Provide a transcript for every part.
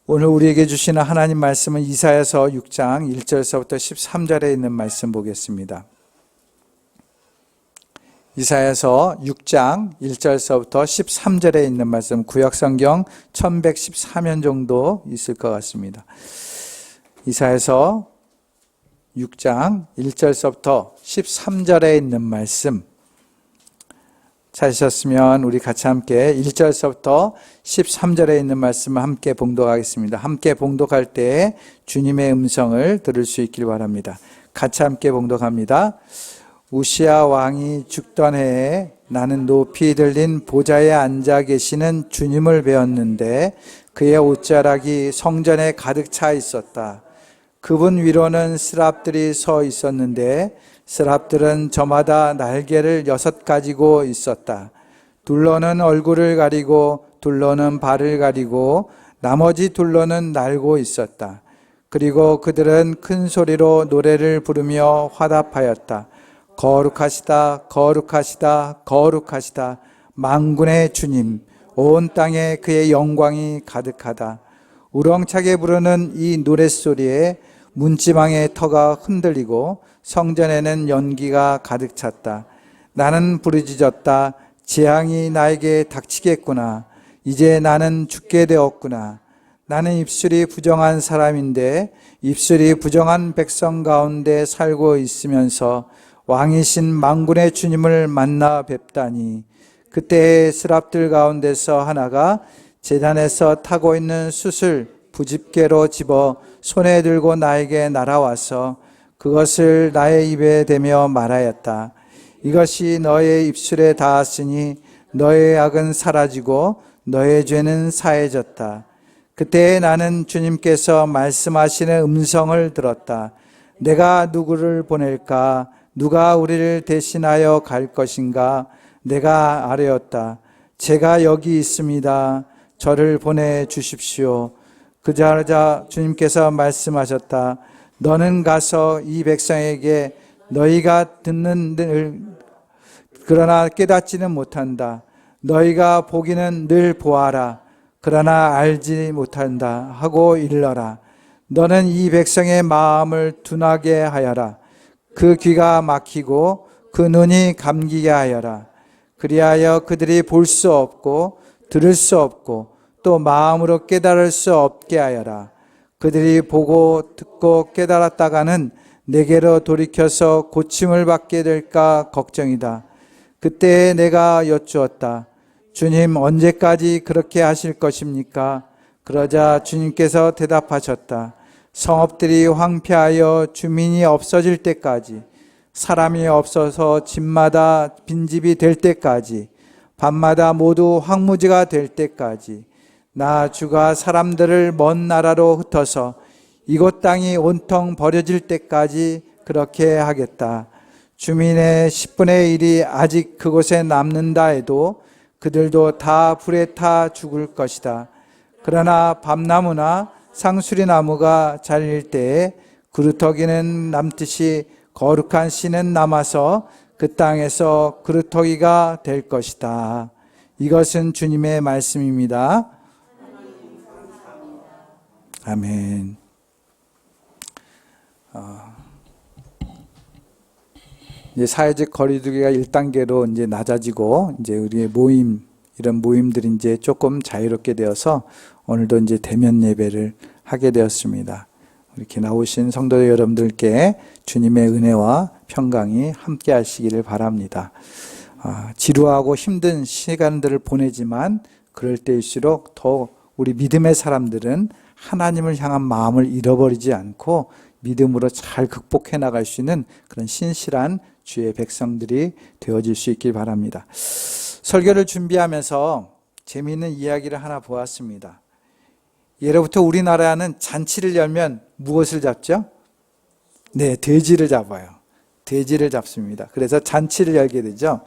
오늘 우리에게 주시는 하나님 말씀은 이사야서 6장 1절서부터 13절에 있는 말씀 보겠습니다. 이사야서 6장 1절서부터 13절에 있는 말씀, 구약성경 1114면 정도 있을 것 같습니다. 이사야서 6장 1절서부터 13절에 있는 말씀 찾으셨으면 우리 같이 함께 1절서부터 13절에 있는 말씀을 함께 봉독하겠습니다. 함께 봉독할 때 주님의 음성을 들을 수 있길 바랍니다. 같이 함께 봉독합니다. 우시야 왕이 죽던 해에 나는 높이 들린 보좌에 앉아 계시는 주님을 배웠는데 그의 옷자락이 성전에 가득 차 있었다. 그분 위로는 스랍들이 서 있었는데 스랍들은 저마다 날개를 6 가지고 있었다. 둘러는 얼굴을 가리고 둘러는 발을 가리고 나머지 둘러는 날고 있었다. 그리고 그들은 큰 소리로 노래를 부르며 화답하였다. 거룩하시다, 거룩하시다, 거룩하시다. 만군의 주님, 온 땅에 그의 영광이 가득하다. 우렁차게 부르는 이 노랫소리에 문지방의 터가 흔들리고 성전에는 연기가 가득 찼다. 나는 부르짖었다. 재앙이 나에게 닥치겠구나. 이제 나는 죽게 되었구나. 나는 입술이 부정한 사람인데 입술이 부정한 백성 가운데 살고 있으면서 왕이신 만군의 주님을 만나 뵙다니. 그때의 스랍들 가운데서 하나가 제단에서 타고 있는 숯을 부집게로 집어 손에 들고 나에게 날아와서 그것을 나의 입에 대며 말하였다. 이것이 너의 입술에 닿았으니 너의 악은 사라지고 너의 죄는 사해졌다. 그때 나는 주님께서 말씀하시는 음성을 들었다. 내가 누구를 보낼까? 누가 우리를 대신하여 갈 것인가? 내가 아뢰었다. 제가 여기 있습니다. 저를 보내주십시오. 그러자 주님께서 말씀하셨다. 너는 가서 이 백성에게 너희가 듣는 늘 그러나 깨닫지는 못한다. 너희가 보기는 늘 보아라. 그러나 알지 못한다 하고 일러라. 너는 이 백성의 마음을 둔하게 하여라. 그 귀가 막히고 그 눈이 감기게 하여라. 그리하여 그들이 볼 수 없고 들을 수 없고 또 마음으로 깨달을 수 없게 하여라. 그들이 보고 듣고 깨달았다가는 내게로 돌이켜서 고침을 받게 될까 걱정이다. 그때 내가 여쭈었다. 주님, 언제까지 그렇게 하실 것입니까? 그러자 주님께서 대답하셨다. 성읍들이 황폐하여 주민이 없어질 때까지, 사람이 없어서 집마다 빈집이 될 때까지, 밤마다 모두 황무지가 될 때까지 나 주가 사람들을 먼 나라로 흩어서 이곳 땅이 온통 버려질 때까지 그렇게 하겠다. 주민의 10분의 1이 아직 그곳에 남는다 해도 그들도 다 불에 타 죽을 것이다. 그러나 밤나무나 상수리나무가 잘릴 때에 그루터기는 남듯이 거룩한 씨는 남아서 그 땅에서 그루터기가 될 것이다. 이것은 주님의 말씀입니다. 아멘. 이제 사회적 거리두기가 1단계로 이제 낮아지고 이제 우리의 모임, 이런 모임들이 이제 조금 자유롭게 되어서 오늘도 이제 대면 예배를 하게 되었습니다. 이렇게 나오신 성도 여러분들께 주님의 은혜와 평강이 함께 하시기를 바랍니다. 지루하고 힘든 시간들을 보내지만 그럴 때일수록 더 우리 믿음의 사람들은 하나님을 향한 마음을 잃어버리지 않고 믿음으로 잘 극복해 나갈 수 있는 그런 신실한 주의 백성들이 되어질 수 있길 바랍니다. 설교를 준비하면서 재미있는 이야기를 하나 보았습니다. 예로부터 우리나라는 잔치를 열면 무엇을 잡죠? 네, 돼지를 잡아요. 돼지를 잡습니다. 그래서 잔치를 열게 되죠.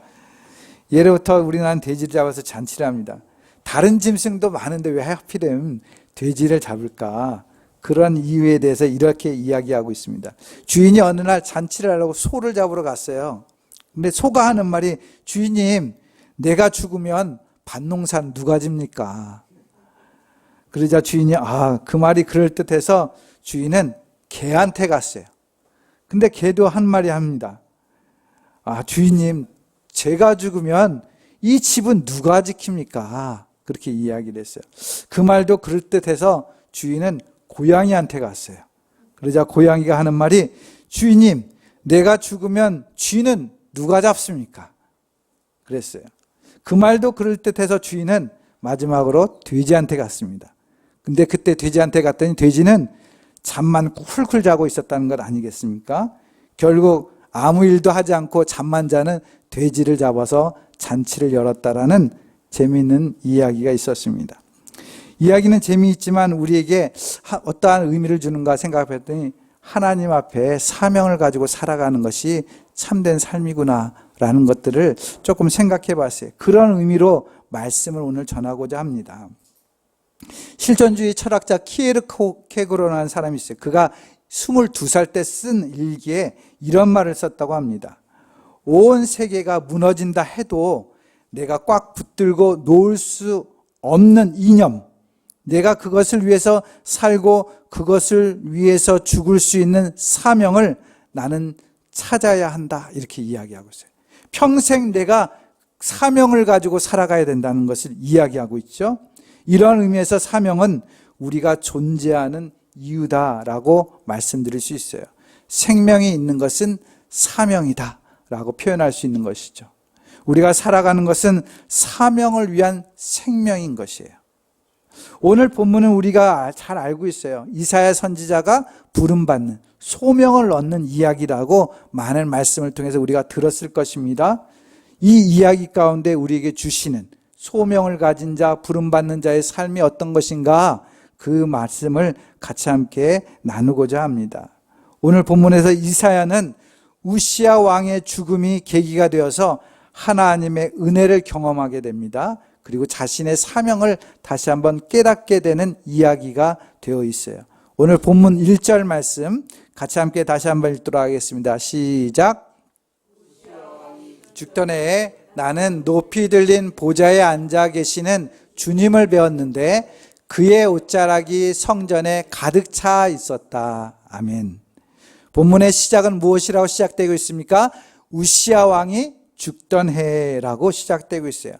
예로부터 우리나라는 돼지를 잡아서 잔치를 합니다. 다른 짐승도 많은데 왜 하필이면 돼지를 잡을까? 그런 이유에 대해서 이렇게 이야기하고 있습니다. 주인이 어느 날 잔치를 하려고 소를 잡으러 갔어요. 근데 소가 하는 말이, 주인님, 내가 죽으면 밭농사는 누가 집니까? 그러자 주인이 그 말이 그럴듯해서 주인은 개한테 갔어요. 근데 개도 한 마리 합니다. 주인님, 제가 죽으면 이 집은 누가 지킵니까? 그렇게 이야기를 했어요. 그 말도 그럴듯해서 주인은 고양이한테 갔어요. 그러자 고양이가 하는 말이, 주인님, 내가 죽으면 쥐는 누가 잡습니까? 그랬어요. 그 말도 그럴듯해서 주인은 마지막으로 돼지한테 갔습니다. 근데 그때 돼지한테 갔더니 돼지는 잠만 쿨쿨 자고 있었다는 것 아니겠습니까? 결국 아무 일도 하지 않고 잠만 자는 돼지를 잡아서 잔치를 열었다라는 재미있는 이야기가 있었습니다. 이야기는 재미있지만 우리에게 어떠한 의미를 주는가 생각했더니 하나님 앞에 사명을 가지고 살아가는 것이 참된 삶이구나라는 것들을 조금 생각해 봤어요. 그런 의미로 말씀을 오늘 전하고자 합니다. 실존주의 철학자 키에르케고르라는 사람이 있어요. 그가 22살 때 쓴 일기에 이런 말을 썼다고 합니다. 온 세계가 무너진다 해도 내가 꽉 붙들고 놓을 수 없는 이념, 내가 그것을 위해서 살고 그것을 위해서 죽을 수 있는 사명을 나는 찾아야 한다, 이렇게 이야기하고 있어요. 평생 내가 사명을 가지고 살아가야 된다는 것을 이야기하고 있죠. 이런 의미에서 사명은 우리가 존재하는 이유다라고 말씀드릴 수 있어요. 생명이 있는 것은 사명이다 라고 표현할 수 있는 것이죠. 우리가 살아가는 것은 사명을 위한 생명인 것이에요. 오늘 본문은 우리가 잘 알고 있어요. 이사야 선지자가 부름받는 소명을 얻는 이야기라고 많은 말씀을 통해서 우리가 들었을 것입니다. 이 이야기 가운데 우리에게 주시는 소명을 가진 자, 부름받는 자의 삶이 어떤 것인가, 그 말씀을 같이 함께 나누고자 합니다. 오늘 본문에서 이사야는 우시야 왕의 죽음이 계기가 되어서 하나님의 은혜를 경험하게 됩니다. 그리고 자신의 사명을 다시 한번 깨닫게 되는 이야기가 되어 있어요. 오늘 본문 1절 말씀 같이 함께 다시 한번 읽도록 하겠습니다. 시작. 죽던 해에 나는 높이 들린 보좌에 앉아 계시는 주님을 배웠는데 그의 옷자락이 성전에 가득 차 있었다. 아멘. 본문의 시작은 무엇이라고 시작되고 있습니까? 우시야 왕이 죽던 해라고 시작되고 있어요.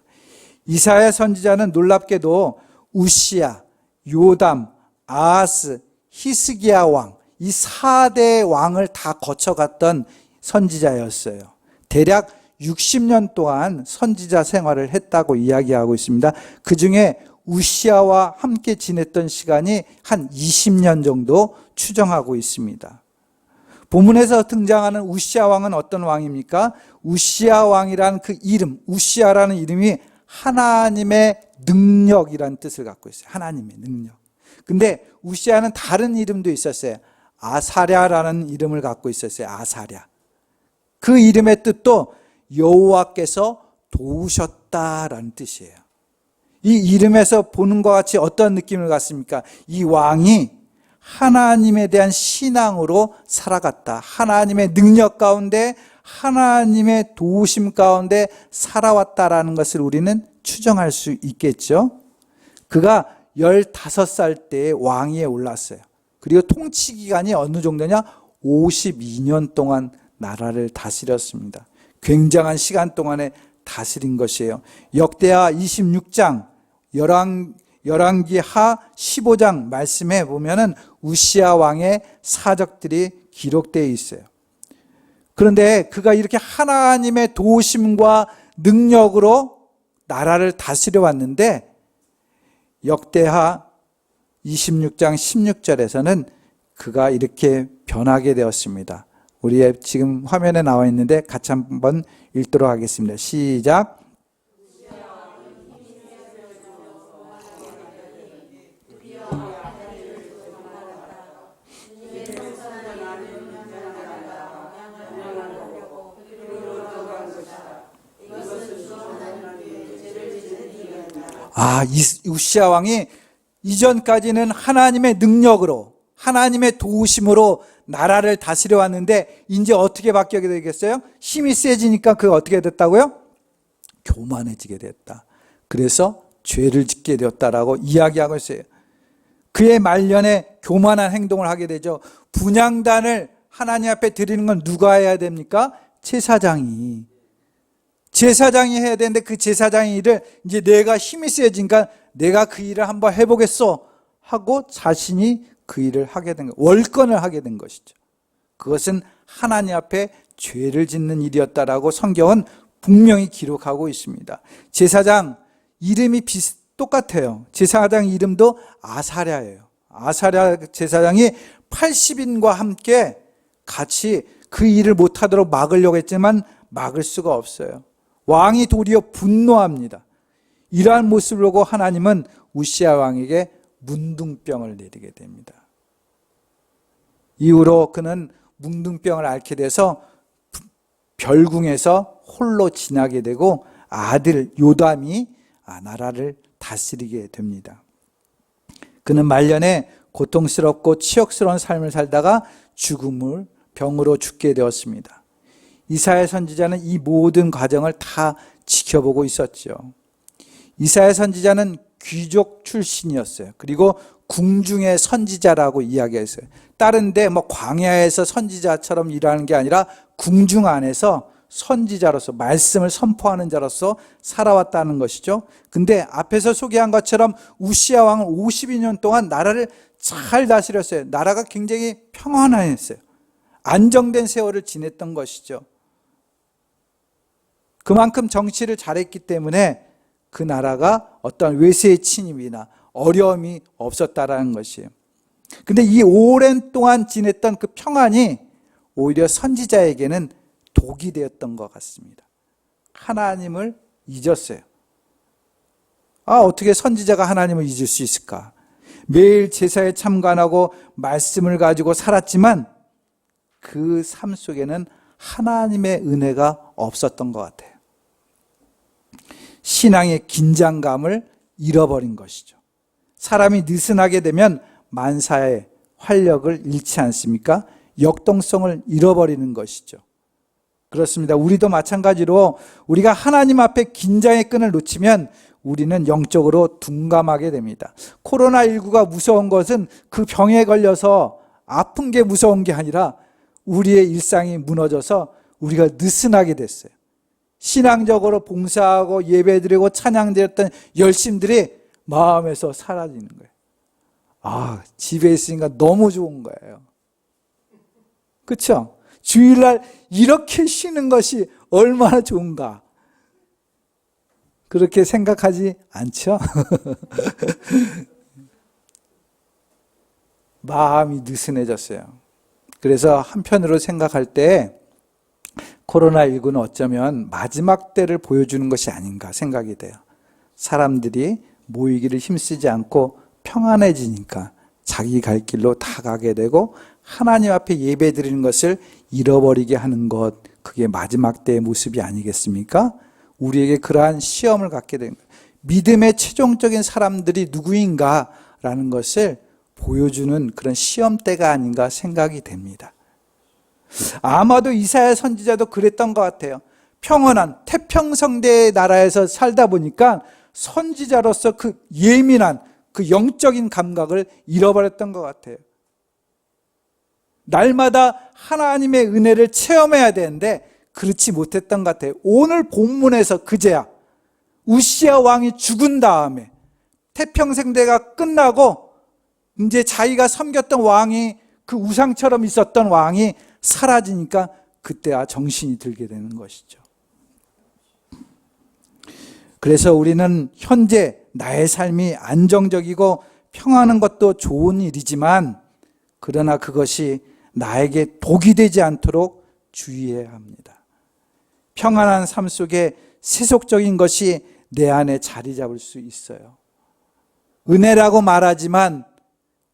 이사야 선지자는 놀랍게도 우시야, 요담, 아하스, 히스기야 왕, 이 4대 왕을 다 거쳐갔던 선지자였어요. 대략 60년 동안 선지자 생활을 했다고 이야기하고 있습니다. 그 중에 우시야와 함께 지냈던 시간이 한 20년 정도 추정하고 있습니다. 본문에서 등장하는 우시야 왕은 어떤 왕입니까? 우시야 왕이라는 그 이름, 우시야라는 이름이 하나님의 능력이라는 뜻을 갖고 있어요. 하나님의 능력. 근데 우시야는 다른 이름도 있었어요. 아사랴라는 이름을 갖고 있었어요. 아사랴. 그 이름의 뜻도 여호와께서 도우셨다라는 뜻이에요. 이 이름에서 보는 것 같이 어떤 느낌을 갖습니까? 이 왕이 하나님에 대한 신앙으로 살아갔다. 하나님의 능력 가운데, 하나님의 도우심 가운데 살아왔다라는 것을 우리는 추정할 수 있겠죠. 그가 15살 때 왕위에 올랐어요. 그리고 통치 기간이 어느 정도냐? 52년 동안 나라를 다스렸습니다. 굉장한 시간 동안에 다스린 것이에요. 역대하 26장, 열왕기하 15장 말씀에 보면은 우시야 왕의 사적들이 기록되어 있어요. 그런데 그가 이렇게 하나님의 도우심과 능력으로 나라를 다스려 왔는데 역대하 26장 16절에서는 그가 이렇게 변하게 되었습니다. 우리의 지금 화면에 나와 있는데 같이 한번 읽도록 하겠습니다. 시작. 우시야 왕이 이전까지는 하나님의 능력으로, 하나님의 도우심으로 나라를 다스려 왔는데 이제 어떻게 바뀌게 되겠어요? 힘이 세지니까 그가 어떻게 됐다고요? 교만해지게 됐다. 그래서 죄를 짓게 되었다라고 이야기하고 있어요. 그의 말년에 교만한 행동을 하게 되죠. 분향단을 하나님 앞에 드리는 건 누가 해야 됩니까? 제사장이. 제사장이 해야 되는데 그 제사장의 일을 이제 내가 힘이 세지니까 내가 그 일을 한번 해보겠어 하고 자신이 그 일을 하게 된 거예요. 월권을 하게 된 것이죠. 그것은 하나님 앞에 죄를 짓는 일이었다라고 성경은 분명히 기록하고 있습니다. 제사장 이름이 똑같아요. 제사장 이름도 아사랴예요. 아사랴 제사장이 80인과 함께 같이 그 일을 못하도록 막으려고 했지만 막을 수가 없어요. 왕이 도리어 분노합니다. 이러한 모습을 보고 하나님은 우시야 왕에게 문둥병을 내리게 됩니다. 이후로 그는 문둥병을 앓게 돼서 별궁에서 홀로 지나게 되고 아들 요담이 나라를 다스리게 됩니다. 그는 말년에 고통스럽고 치욕스러운 삶을 살다가 병으로 죽게 되었습니다. 이사야 선지자는 이 모든 과정을 다 지켜보고 있었죠. 이사야 선지자는 귀족 출신이었어요. 그리고 궁중의 선지자라고 이야기했어요. 다른데 광야에서 선지자처럼 일하는 게 아니라 궁중 안에서 선지자로서 말씀을 선포하는 자로서 살아왔다는 것이죠. 근데 앞에서 소개한 것처럼 우시야 왕은 52년 동안 나라를 잘 다스렸어요. 나라가 굉장히 평안했어요. 안정된 세월을 지냈던 것이죠. 그만큼 정치를 잘했기 때문에 그 나라가 어떤 외세의 침입이나 어려움이 없었다라는 것이에요. 근데 이 오랜 동안 지냈던 그 평안이 오히려 선지자에게는 독이 되었던 것 같습니다. 하나님을 잊었어요. 어떻게 선지자가 하나님을 잊을 수 있을까? 매일 제사에 참관하고 말씀을 가지고 살았지만 그 삶 속에는 하나님의 은혜가 없었던 것 같아요. 신앙의 긴장감을 잃어버린 것이죠. 사람이 느슨하게 되면 만사의 활력을 잃지 않습니까? 역동성을 잃어버리는 것이죠. 그렇습니다. 우리도 마찬가지로 우리가 하나님 앞에 긴장의 끈을 놓치면 우리는 영적으로 둔감하게 됩니다. 코로나19가 무서운 것은 그 병에 걸려서 아픈 게 무서운 게 아니라 우리의 일상이 무너져서 우리가 느슨하게 됐어요. 신앙적으로 봉사하고 예배드리고 찬양드렸던 열심들이 마음에서 사라지는 거예요. 집에 있으니까 너무 좋은 거예요. 그렇죠? 주일날 이렇게 쉬는 것이 얼마나 좋은가. 그렇게 생각하지 않죠? 마음이 느슨해졌어요. 그래서 한편으로 생각할 때 코로나19는 어쩌면 마지막 때를 보여주는 것이 아닌가 생각이 돼요. 사람들이 모이기를 힘쓰지 않고 평안해지니까 자기 갈 길로 다 가게 되고 하나님 앞에 예배 드리는 것을 잃어버리게 하는 것, 그게 마지막 때의 모습이 아니겠습니까? 우리에게 그러한 시험을 갖게 되는 거예요. 믿음의 최종적인 사람들이 누구인가라는 것을 보여주는 그런 시험 때가 아닌가 생각이 됩니다. 아마도 이사야 선지자도 그랬던 것 같아요. 평온한 태평성대의 나라에서 살다 보니까 선지자로서 그 예민한 그 영적인 감각을 잃어버렸던 것 같아요. 날마다 하나님의 은혜를 체험해야 되는데 그렇지 못했던 것 같아요. 오늘 본문에서 그제야 우시야 왕이 죽은 다음에 태평성대가 끝나고 이제 자기가 섬겼던 왕이 그 우상처럼 있었던 왕이 사라지니까 그때야 정신이 들게 되는 것이죠. 그래서 우리는 현재 나의 삶이 안정적이고 평안한 것도 좋은 일이지만 그러나 그것이 나에게 독이 되지 않도록 주의해야 합니다. 평안한 삶 속에 세속적인 것이 내 안에 자리 잡을 수 있어요. 은혜라고 말하지만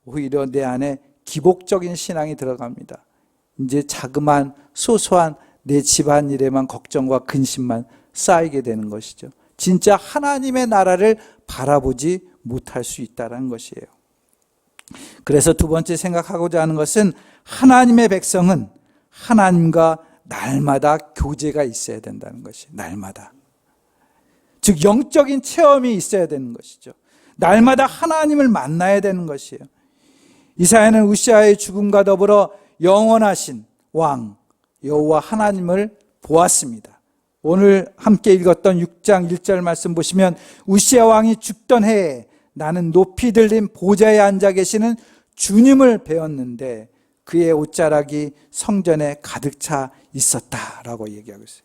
오히려 내 안에 기복적인 신앙이 들어갑니다. 이제 자그마한 소소한 내 집안일에만 걱정과 근심만 쌓이게 되는 것이죠. 진짜 하나님의 나라를 바라보지 못할 수 있다는 것이에요. 그래서 두 번째 생각하고자 하는 것은 하나님의 백성은 하나님과 날마다 교제가 있어야 된다는 것이에요. 날마다. 즉 영적인 체험이 있어야 되는 것이죠. 날마다 하나님을 만나야 되는 것이에요. 이사야는 우시아의 죽음과 더불어 영원하신 왕 여호와 하나님을 보았습니다. 오늘 함께 읽었던 6장 1절 말씀 보시면 우시아 왕이 죽던 해에 나는 높이 들린 보좌에 앉아 계시는 주님을 배웠는데 그의 옷자락이 성전에 가득 차 있었다라고 얘기하고 있어요.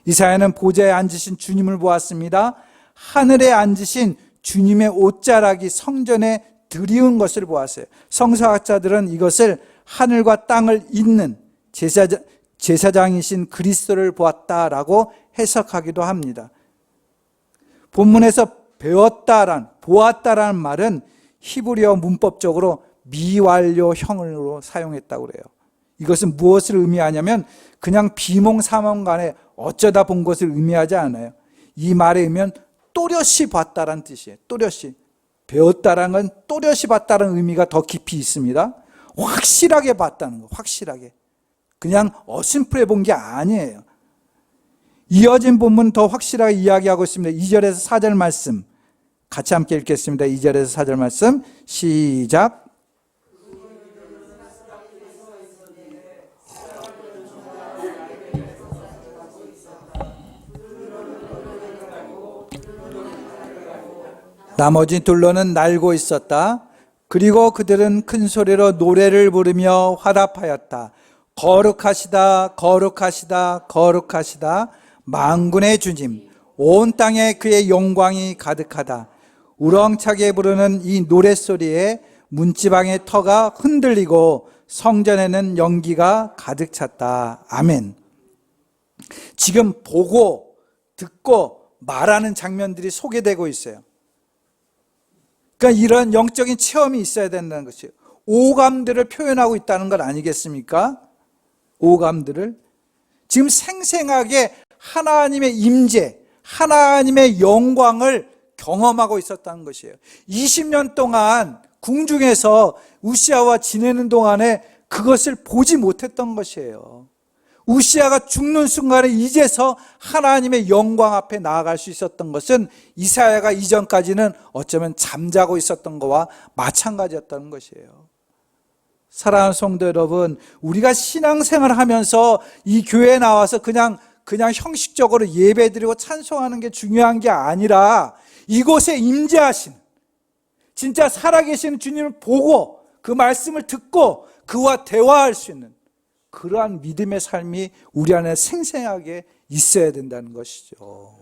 이사야는 보좌에 앉으신 주님을 보았습니다. 하늘에 앉으신 주님의 옷자락이 성전에 드리운 것을 보았어요. 성서학자들은 이것을 하늘과 땅을 잇는 제사장이신 그리스도를 보았다라고 해석하기도 합니다. 본문에서 보았다라는 말은 히브리어 문법적으로 미완료형으로 사용했다고 그래요. 이것은 무엇을 의미하냐면 그냥 비몽사몽간에 어쩌다 본 것을 의미하지 않아요. 이 말의 의미는 또렷이 봤다라는 뜻이에요. 또렷이. 배웠다라는 건 또렷이 봤다는 의미가 더 깊이 있습니다. 확실하게 봤다는 거, 확실하게. 그냥 어심프레 본 게 아니에요. 이어진 본문 더 확실하게 이야기하고 있습니다. 2절에서 4절 말씀 같이 함께 읽겠습니다. 2절에서 4절 말씀 시작. 나머지 둘로는 날고 있었다. 그리고 그들은 큰 소리로 노래를 부르며 화답하였다. 거룩하시다, 거룩하시다, 거룩하시다. 만군의 주님, 온 땅에 그의 영광이 가득하다. 우렁차게 부르는 이 노랫소리에 문지방의 터가 흔들리고 성전에는 연기가 가득 찼다. 아멘. 지금 보고 듣고 말하는 장면들이 소개되고 있어요. 그러니까 이런 영적인 체험이 있어야 된다는 것이에요. 오감들을 표현하고 있다는 것 아니겠습니까? 오감들을. 지금 생생하게 하나님의 임재, 하나님의 영광을 경험하고 있었다는 것이에요. 20년 동안 궁중에서 우시아와 지내는 동안에 그것을 보지 못했던 것이에요. 우시아가 죽는 순간에 이제서 하나님의 영광 앞에 나아갈 수 있었던 것은 이사야가 이전까지는 어쩌면 잠자고 있었던 것과 마찬가지였다는 것이에요. 사랑하는 성도 여러분, 우리가 신앙생활을 하면서 이 교회에 나와서 그냥 형식적으로 예배드리고 찬송하는 게 중요한 게 아니라 이곳에 임재하신 진짜 살아계시는 주님을 보고 그 말씀을 듣고 그와 대화할 수 있는 그러한 믿음의 삶이 우리 안에 생생하게 있어야 된다는 것이죠.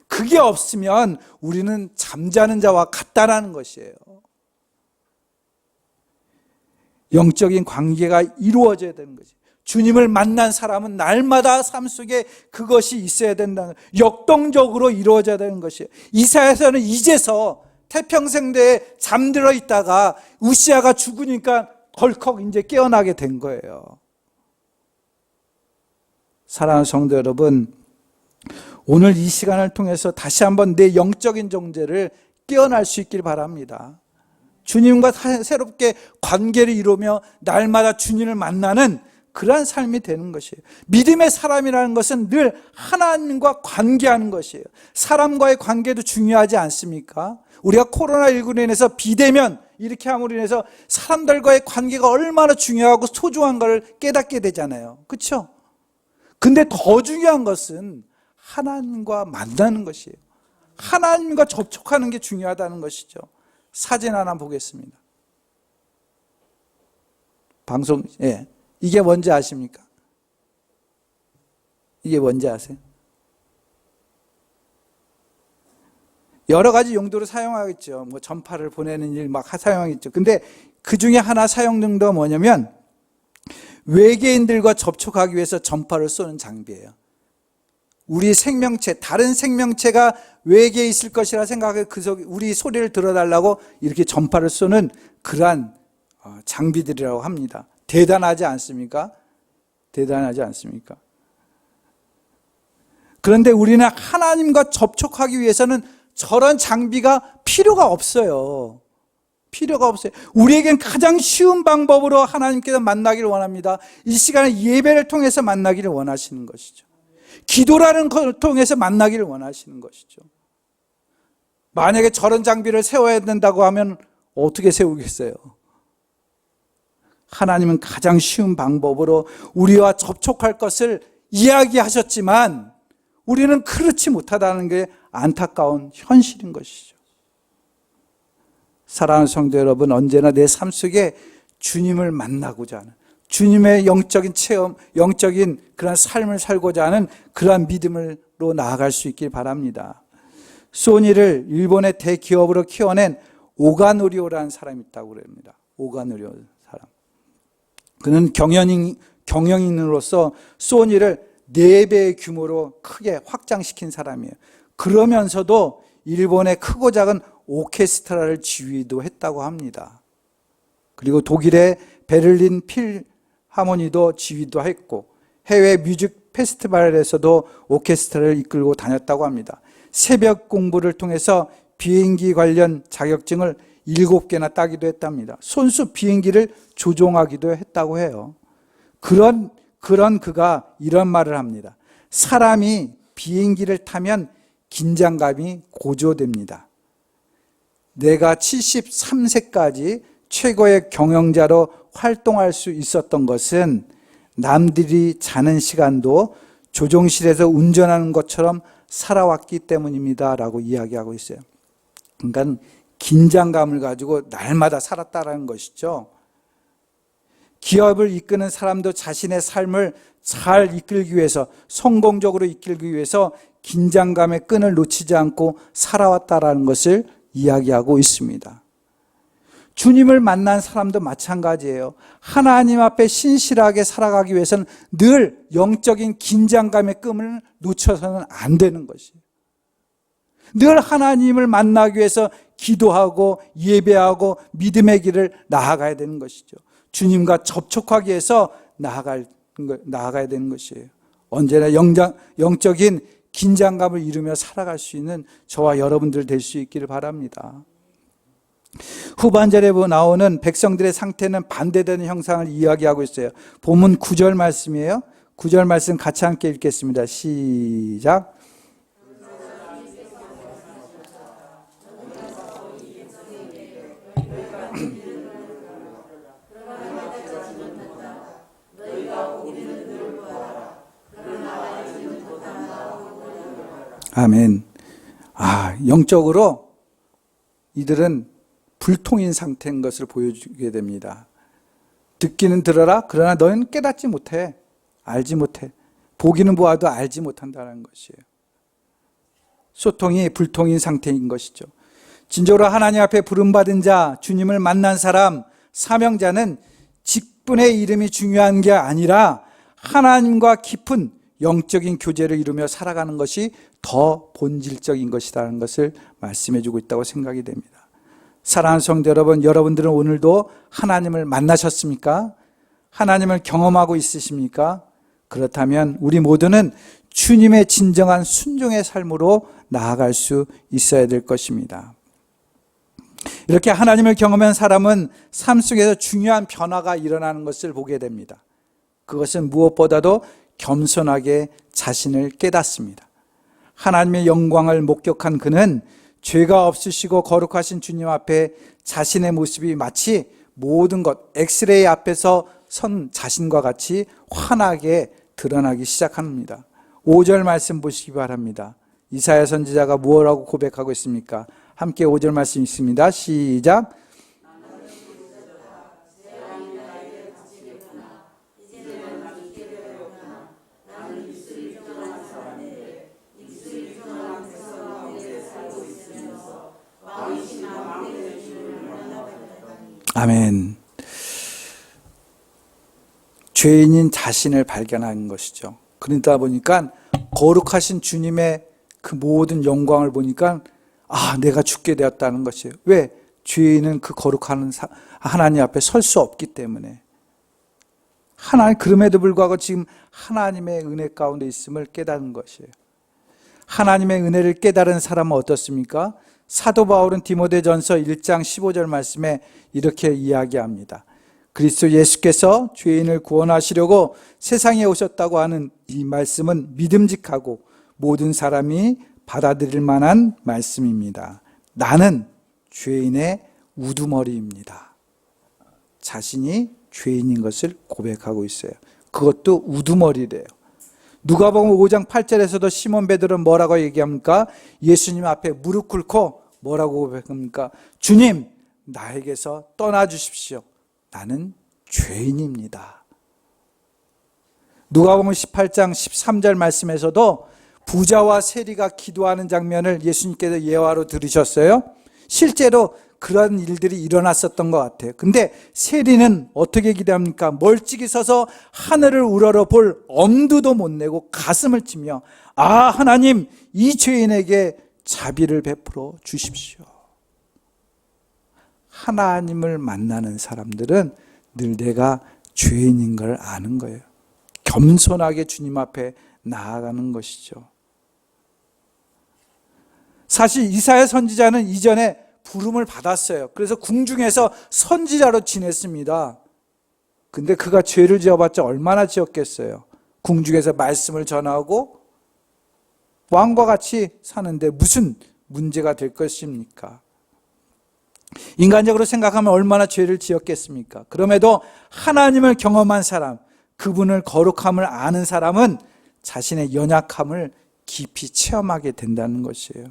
그게 없으면 우리는 잠자는 자와 같다라는 것이에요. 영적인 관계가 이루어져야 되는 거지. 주님을 만난 사람은 날마다 삶 속에 그것이 있어야 된다는, 역동적으로 이루어져야 되는 것이에요. 이사야서는 이제서 태평생대에 잠들어 있다가 우시아가 죽으니까 덜컥 이제 깨어나게 된 거예요. 사랑하는 성도 여러분, 오늘 이 시간을 통해서 다시 한번 내 영적인 존재를 깨어날 수 있길 바랍니다. 주님과 새롭게 관계를 이루며 날마다 주님을 만나는 그러한 삶이 되는 것이에요. 믿음의 사람이라는 것은 늘 하나님과 관계하는 것이에요. 사람과의 관계도 중요하지 않습니까? 우리가 코로나19로 인해서 비대면 이렇게 함으로 인해서 사람들과의 관계가 얼마나 중요하고 소중한 걸 깨닫게 되잖아요. 그렇죠? 근데 더 중요한 것은 하나님과 만나는 것이에요. 하나님과 접촉하는 게 중요하다는 것이죠. 사진 하나 보겠습니다. 방송, 예. 이게 뭔지 아십니까? 이게 뭔지 아세요? 여러 가지 용도로 사용하겠죠. 뭐 전파를 보내는 일 막 사용하겠죠. 근데 그 중에 하나 사용 정도가 뭐냐면 외계인들과 접촉하기 위해서 전파를 쏘는 장비예요. 우리 생명체, 다른 생명체가 외계에 있을 것이라 생각해 우리 소리를 들어달라고 이렇게 전파를 쏘는 그러한 장비들이라고 합니다. 대단하지 않습니까? 대단하지 않습니까? 그런데 우리는 하나님과 접촉하기 위해서는 저런 장비가 필요가 없어요. 필요가 없어요. 우리에겐 가장 쉬운 방법으로 하나님께서 만나기를 원합니다. 이 시간에 예배를 통해서 만나기를 원하시는 것이죠. 기도라는 것을 통해서 만나기를 원하시는 것이죠. 만약에 저런 장비를 세워야 된다고 하면 어떻게 세우겠어요? 하나님은 가장 쉬운 방법으로 우리와 접촉할 것을 이야기하셨지만 우리는 그렇지 못하다는 게 안타까운 현실인 것이죠. 사랑하는 성도 여러분, 언제나 내 삶 속에 주님을 만나고자 하는, 주님의 영적인 체험, 영적인 그런 삶을 살고자 하는 그러한 믿음으로 나아갈 수 있길 바랍니다. 소니를 일본의 대기업으로 키워낸 오가노리오라는 사람이 있다고 그럽니다. 오가노리오 사람. 그는 경영인으로서 소니를 4배의 규모로 크게 확장시킨 사람이에요. 그러면서도 일본의 크고 작은 오케스트라를 지휘도 했다고 합니다. 그리고 독일의 베를린 필하모니도 지휘도 했고 해외 뮤직 페스티벌에서도 오케스트라를 이끌고 다녔다고 합니다. 새벽 공부를 통해서 비행기 관련 자격증을 7개나 따기도 했답니다. 손수 비행기를 조종하기도 했다고 해요. 그런 그가 이런 말을 합니다. 사람이 비행기를 타면 긴장감이 고조됩니다. 내가 73세까지 최고의 경영자로 활동할 수 있었던 것은 남들이 자는 시간도 조종실에서 운전하는 것처럼 살아왔기 때문입니다 라고 이야기하고 있어요. 그러니까 긴장감을 가지고 날마다 살았다는 것이죠. 기업을 이끄는 사람도 자신의 삶을 잘 이끌기 위해서, 성공적으로 이끌기 위해서 긴장감의 끈을 놓치지 않고 살아왔다는 것을 이야기하고 있습니다. 주님을 만난 사람도 마찬가지예요. 하나님 앞에 신실하게 살아가기 위해서는 늘 영적인 긴장감의 끈을 놓쳐서는 안 되는 것이에요. 늘 하나님을 만나기 위해서 기도하고 예배하고 믿음의 길을 나아가야 되는 것이죠. 주님과 접촉하기 위해서 나아가야 되는 것이에요. 언제나 영적인 긴장감을 이루며 살아갈 수 있는 저와 여러분들 될 수 있기를 바랍니다. 후반절에 나오는 백성들의 상태는 반대되는 형상을 이야기하고 있어요. 본문 9절 말씀이에요. 9절 말씀 같이 함께 읽겠습니다. 시작. 아멘. 영적으로 이들은 불통인 상태인 것을 보여주게 됩니다. 듣기는 들어라. 그러나 너희는 깨닫지 못해. 알지 못해. 보기는 보아도 알지 못한다는 것이에요. 소통이 불통인 상태인 것이죠. 진정으로 하나님 앞에 부름받은 자, 주님을 만난 사람, 사명자는 직분의 이름이 중요한 게 아니라 하나님과 깊은 영적인 교제를 이루며 살아가는 것이 더 본질적인 것이라는 것을 말씀해 주고 있다고 생각이 됩니다. 사랑하는 성도 여러분, 여러분들은 오늘도 하나님을 만나셨습니까? 하나님을 경험하고 있으십니까? 그렇다면 우리 모두는 주님의 진정한 순종의 삶으로 나아갈 수 있어야 될 것입니다. 이렇게 하나님을 경험한 사람은 삶 속에서 중요한 변화가 일어나는 것을 보게 됩니다. 그것은 무엇보다도 겸손하게 자신을 깨닫습니다. 하나님의 영광을 목격한 그는 죄가 없으시고 거룩하신 주님 앞에 자신의 모습이 마치 모든 것, 엑스레이 앞에서 선 자신과 같이 환하게 드러나기 시작합니다. 5절 말씀 보시기 바랍니다. 이사야 선지자가 무엇라고 고백하고 있습니까? 함께 5절 말씀 있습니다. 시작. 아멘. 죄인인 자신을 발견하는 것이죠. 그러다 보니까 거룩하신 주님의 그 모든 영광을 보니까 내가 죽게 되었다는 것이에요. 왜? 죄인은 그 거룩한 하나님 앞에 설 수 없기 때문에. 그럼에도 불구하고 지금 하나님의 은혜 가운데 있음을 깨달은 것이에요. 하나님의 은혜를 깨달은 사람은 어떻습니까? 사도 바울은 디모데전서 1장 15절 말씀에 이렇게 이야기합니다. 그리스도 예수께서 죄인을 구원하시려고 세상에 오셨다고 하는 이 말씀은 믿음직하고 모든 사람이 받아들일 만한 말씀입니다. 나는 죄인의 우두머리입니다. 자신이 죄인인 것을 고백하고 있어요. 그것도 우두머리래요. 누가복음 5장 8절에서도 시몬 베드로는 뭐라고 얘기합니까? 예수님 앞에 무릎 꿇고 뭐라고 고백합니까? 주님, 나에게서 떠나 주십시오. 나는 죄인입니다. 누가복음 18장 13절 말씀에서도 부자와 세리가 기도하는 장면을 예수님께서 예화로 들으셨어요? 실제로 그런 일들이 일어났었던 것 같아요. 근데 세리는 어떻게 기도합니까? 멀찍이 서서 하늘을 우러러 볼 엄두도 못 내고 가슴을 치며 아, 하나님, 이 죄인에게 자비를 베풀어 주십시오. 하나님을 만나는 사람들은 늘 내가 죄인인 걸 아는 거예요. 겸손하게 주님 앞에 나아가는 것이죠. 사실 이사야 선지자는 이전에 부름을 받았어요. 그래서 궁중에서 선지자로 지냈습니다. 근데 그가 죄를 지어봤자 얼마나 지었겠어요. 궁중에서 말씀을 전하고 왕과 같이 사는데 무슨 문제가 될 것입니까? 인간적으로 생각하면 얼마나 죄를 지었겠습니까? 그럼에도 하나님을 경험한 사람, 그분을 거룩함을 아는 사람은 자신의 연약함을 깊이 체험하게 된다는 것이에요.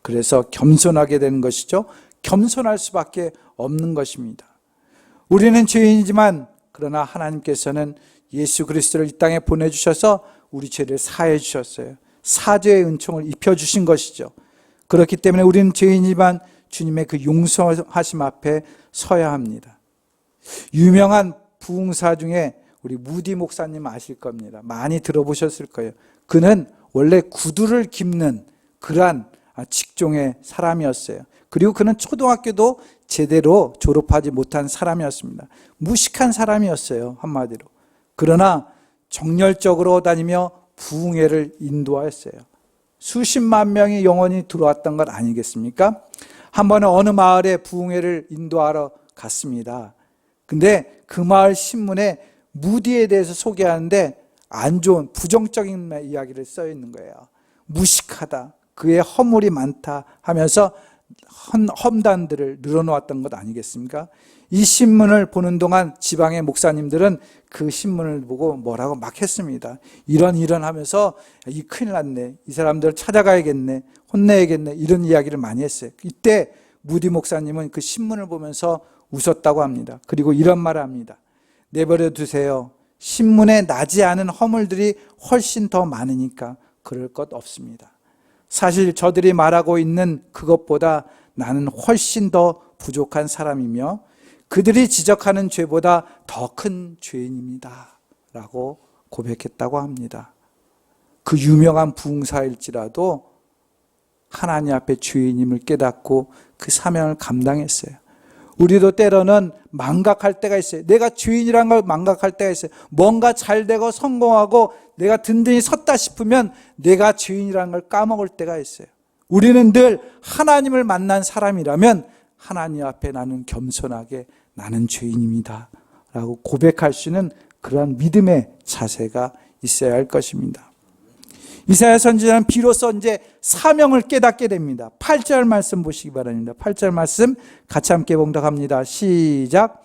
그래서 겸손하게 되는 것이죠. 겸손할 수밖에 없는 것입니다. 우리는 죄인이지만 그러나 하나님께서는 예수 그리스도를 이 땅에 보내주셔서 우리 죄를 사해 주셨어요. 사죄의 은총을 입혀주신 것이죠. 그렇기 때문에 우리는 죄인이지만 주님의 그 용서하심 앞에 서야 합니다. 유명한 부흥사 중에 우리 무디 목사님 아실 겁니다. 많이 들어보셨을 거예요. 그는 원래 구두를 깁는 그러한 직종의 사람이었어요. 그리고 그는 초등학교도 제대로 졸업하지 못한 사람이었습니다. 무식한 사람이었어요, 한마디로. 그러나 정열적으로 다니며 부흥회를 인도하였어요. 수십만 명이 영혼이 들어왔던 것 아니겠습니까? 한 번은 어느 마을에 부흥회를 인도하러 갔습니다. 근데 그 마을 신문에 무디에 대해서 소개하는데 안 좋은 부정적인 이야기를 써 있는 거예요. 무식하다, 그의 허물이 많다 하면서 험단들을 늘어놓았던 것 아니겠습니까? 이 신문을 보는 동안 지방의 목사님들은 그 신문을 보고 뭐라고 막 했습니다. 이런 하면서 이 큰일 났네, 이 사람들을 찾아가야겠네, 혼내야겠네, 이런 이야기를 많이 했어요. 이때 무디 목사님은 그 신문을 보면서 웃었다고 합니다. 그리고 이런 말을 합니다. 내버려 두세요. 신문에 나지 않은 허물들이 훨씬 더 많으니까 그럴 것 없습니다. 사실 저들이 말하고 있는 그것보다 나는 훨씬 더 부족한 사람이며 그들이 지적하는 죄보다 더 큰 죄인입니다 라고 고백했다고 합니다. 그 유명한 부흥사일지라도 하나님 앞에 죄인임을 깨닫고 그 사명을 감당했어요. 우리도 때로는 망각할 때가 있어요. 내가 죄인이라는 걸 망각할 때가 있어요. 뭔가 잘되고 성공하고 내가 든든히 섰다 싶으면 내가 죄인이라는 걸 까먹을 때가 있어요. 우리는 늘 하나님을 만난 사람이라면 하나님 앞에 나는 겸손하게 나는 죄인입니다 라고 고백할 수 있는 그러한 믿음의 자세가 있어야 할 것입니다. 이사야 선지자는 비로소 이제 사명을 깨닫게 됩니다. 8절 말씀 보시기 바랍니다. 8절 말씀 같이 함께 봉독합니다. 시작.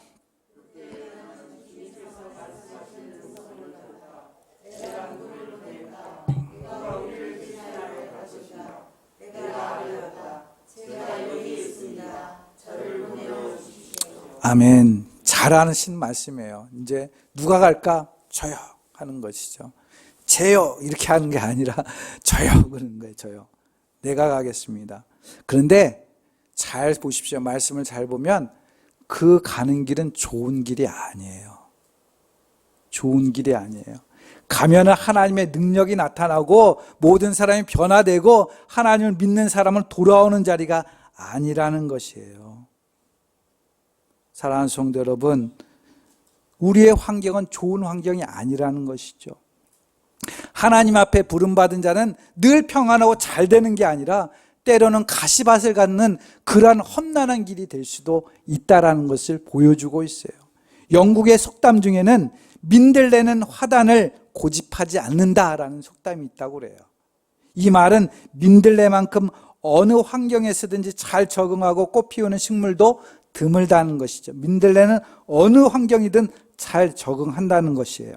아멘. 잘 아신 말씀이에요. 이제 누가 갈까? 저요 하는 것이죠. 제요 이렇게 하는 게 아니라 저요 그러는 거예요. 저요. 내가 가겠습니다. 그런데 잘 보십시오. 말씀을 잘 보면 그 가는 길은 좋은 길이 아니에요. 좋은 길이 아니에요. 가면은 하나님의 능력이 나타나고 모든 사람이 변화되고 하나님을 믿는 사람은 돌아오는 자리가 아니라는 것이에요. 사랑하는 성도 여러분, 우리의 환경은 좋은 환경이 아니라는 것이죠. 하나님 앞에 부름받은 자는 늘 평안하고 잘 되는 게 아니라 때로는 가시밭을 갖는 그러한 험난한 길이 될 수도 있다라는 것을 보여주고 있어요. 영국의 속담 중에는 민들레는 화단을 고집하지 않는다라는 속담이 있다고 그래요. 이 말은 민들레만큼 어느 환경에서든지 잘 적응하고 꽃 피우는 식물도 드물다는 것이죠. 민들레는 어느 환경이든 잘 적응한다는 것이에요.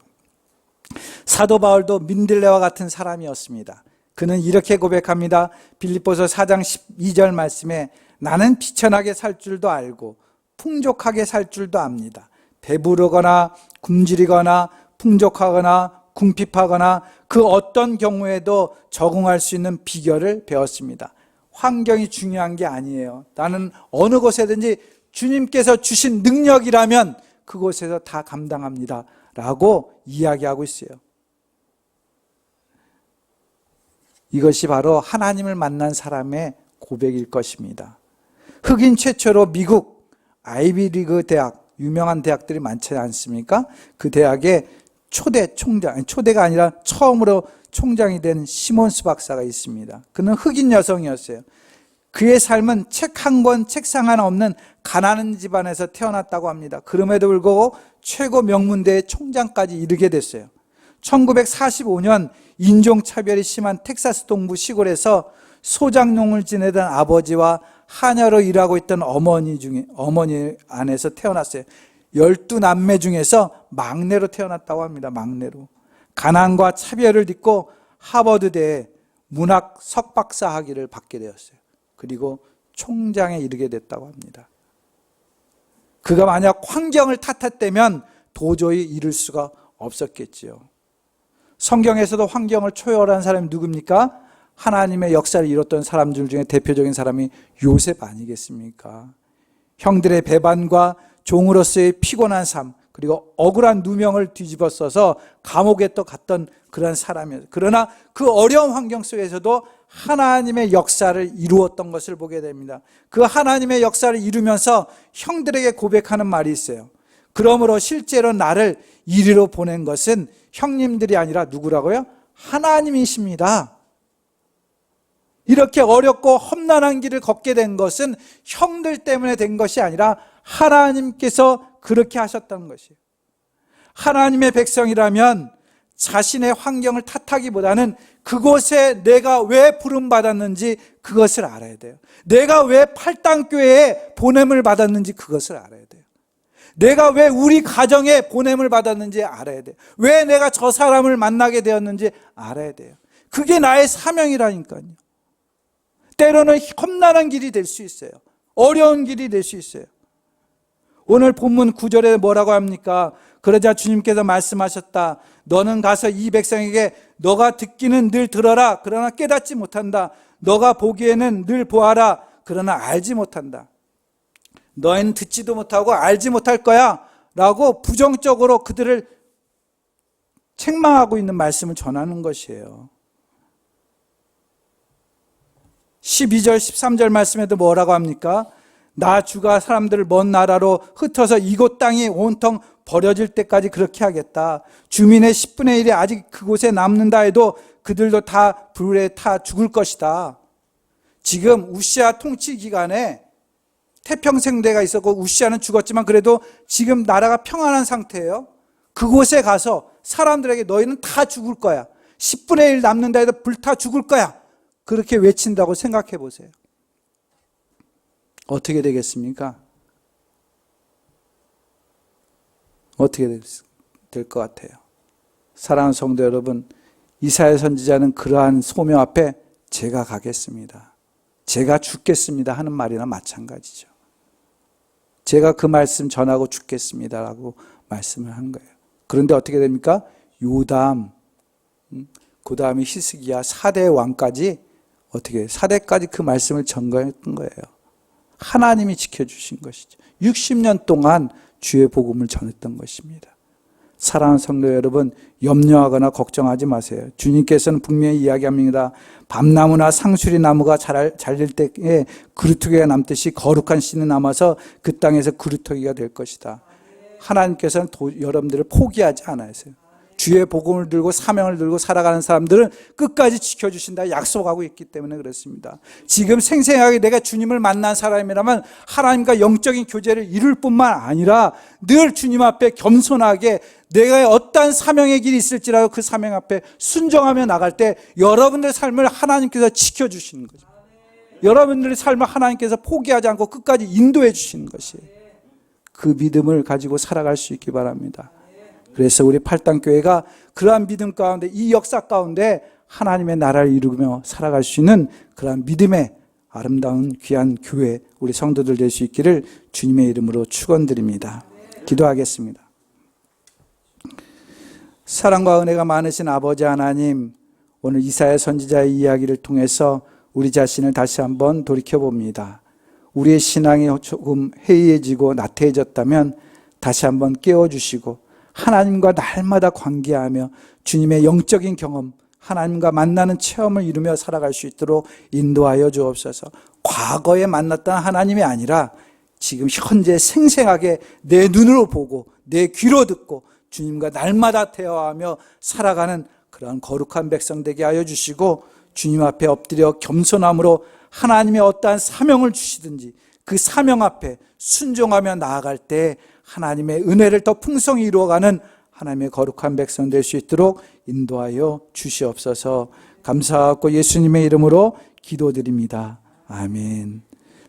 사도 바울도 민들레와 같은 사람이었습니다. 그는 이렇게 고백합니다. 빌립보서 4장 12절 말씀에 나는 비천하게 살 줄도 알고 풍족하게 살 줄도 압니다. 배부르거나 굶주리거나 풍족하거나 궁핍하거나 그 어떤 경우에도 적응할 수 있는 비결을 배웠습니다. 환경이 중요한 게 아니에요. 나는 어느 곳에든지 주님께서 주신 능력이라면 그곳에서 다 감당합니다 라고 이야기하고 있어요. 이것이 바로 하나님을 만난 사람의 고백일 것입니다. 흑인 최초로 미국 아이비리그 대학, 유명한 대학들이 많지 않습니까? 그 대학의 초대 총장, 초대가 아니라 처음으로 총장이 된 시몬스 박사가 있습니다. 그는 흑인 여성이었어요. 그의 삶은 책 한 권, 책상 하나 없는 가난한 집안에서 태어났다고 합니다. 그럼에도 불구하고 최고 명문대의 총장까지 이르게 됐어요. 1945년 인종차별이 심한 텍사스 동부 시골에서 소장농을 지내던 아버지와 하녀로 일하고 있던 어머니 안에서 태어났어요. 12남매 중에서 막내로 태어났다고 합니다. 막내로. 가난과 차별을 딛고 하버드대에 문학 석박사 학위를 받게 되었어요. 그리고 총장에 이르게 됐다고 합니다. 그가 만약 환경을 탓했다면 도저히 이룰 수가 없었겠지요. 성경에서도 환경을 초월한 사람이 누굽니까? 하나님의 역사를 이뤘던 사람들 중에 대표적인 사람이 요셉 아니겠습니까? 형들의 배반과 종으로서의 피곤한 삶, 그리고 억울한 누명을 뒤집어 써서 감옥에 또 갔던 그런 사람이었어요. 그러나 그 어려운 환경 속에서도 하나님의 역사를 이루었던 것을 보게 됩니다. 그 하나님의 역사를 이루면서 형들에게 고백하는 말이 있어요. 그러므로 실제로 나를 이리로 보낸 것은 형님들이 아니라 누구라고요? 하나님이십니다. 이렇게 어렵고 험난한 길을 걷게 된 것은 형들 때문에 된 것이 아니라 하나님께서 그렇게 하셨다는 것이에요. 하나님의 백성이라면 자신의 환경을 탓하기보다는 그곳에 내가 왜 부름받았는지 그것을 알아야 돼요. 내가 왜 팔당교회에 보냄을 받았는지 그것을 알아야 돼요. 내가 왜 우리 가정에 보냄을 받았는지 알아야 돼요. 왜 내가 저 사람을 만나게 되었는지 알아야 돼요. 그게 나의 사명이라니까요. 때로는 험난한 길이 될 수 있어요. 어려운 길이 될 수 있어요. 오늘 본문 9절에 뭐라고 합니까? 그러자 주님께서 말씀하셨다. 너는 가서 이 백성에게 너가 듣기는 늘 들어라. 그러나 깨닫지 못한다. 너가 보기에는 늘 보아라. 그러나 알지 못한다. 너희는 듣지도 못하고 알지 못할 거야 라고 부정적으로 그들을 책망하고 있는 말씀을 전하는 것이에요. 12절 13절 말씀에도 뭐라고 합니까? 나 주가 사람들을 먼 나라로 흩어서 이곳 땅이 온통 버려질 때까지 그렇게 하겠다. 주민의 10분의 1이 아직 그곳에 남는다 해도 그들도 다 불에 타 죽을 것이다. 지금 우시아 통치 기간에 태평성대가 있었고 우시아는 죽었지만 그래도 지금 나라가 평안한 상태예요. 그곳에 가서 사람들에게 너희는 다 죽을 거야. 10분의 1 남는다 해도 불타 죽을 거야. 그렇게 외친다고 생각해 보세요. 어떻게 되겠습니까? 어떻게 될 것 같아요? 사랑하는 성도 여러분, 이사야 선지자는 그러한 소명 앞에 제가 가겠습니다. 제가 죽겠습니다 하는 말이나 마찬가지죠. 제가 그 말씀 전하고 죽겠습니다라고 말씀을 한 거예요. 그런데 어떻게 됩니까? 요담, 그 다음에 히스기야 4대 왕까지 어떻게 4대까지 그 말씀을 전가했던 거예요. 하나님이 지켜주신 것이죠. 60년 동안 주의 복음을 전했던 것입니다. 사랑하는 성도 여러분, 염려하거나 걱정하지 마세요. 주님께서는 분명히 이야기합니다. 밤나무나 상수리 나무가 잘릴 때에 그루터기가 남듯이 거룩한 씨는 남아서 그 땅에서 그루터기가 될 것이다. 하나님께서는 여러분들을 포기하지 않으세요. 주의 복음을 들고 사명을 들고 살아가는 사람들은 끝까지 지켜주신다 약속하고 있기 때문에 그렇습니다. 지금 생생하게 내가 주님을 만난 사람이라면 하나님과 영적인 교제를 이룰 뿐만 아니라 늘 주님 앞에 겸손하게 내가 어떠한 사명의 길이 있을지라도 그 사명 앞에 순종하며 나갈 때 여러분들의 삶을 하나님께서 지켜주시는 거죠. 여러분들의 삶을 하나님께서 포기하지 않고 끝까지 인도해 주시는 것이에요. 그 믿음을 가지고 살아갈 수 있기 바랍니다. 그래서 우리 팔당교회가 그러한 믿음 가운데, 이 역사 가운데 하나님의 나라를 이루며 살아갈 수 있는 그러한 믿음의 아름다운 귀한 교회, 우리 성도들 될 수 있기를 주님의 이름으로 축원드립니다. 기도하겠습니다. 사랑과 은혜가 많으신 아버지 하나님, 오늘 이사야 선지자의 이야기를 통해서 우리 자신을 다시 한번 돌이켜봅니다. 우리의 신앙이 조금 해이해지고 나태해졌다면 다시 한번 깨워주시고 하나님과 날마다 관계하며 주님의 영적인 경험, 하나님과 만나는 체험을 이루며 살아갈 수 있도록 인도하여 주옵소서. 과거에 만났던 하나님이 아니라 지금 현재 생생하게 내 눈으로 보고 내 귀로 듣고 주님과 날마다 대화하며 살아가는 그런 거룩한 백성 되게 하여 주시고, 주님 앞에 엎드려 겸손함으로 하나님의 어떠한 사명을 주시든지 그 사명 앞에 순종하며 나아갈 때 하나님의 은혜를 더 풍성히 이루어가는 하나님의 거룩한 백성 될 수 있도록 인도하여 주시옵소서. 감사하고 예수님의 이름으로 기도드립니다. 아멘.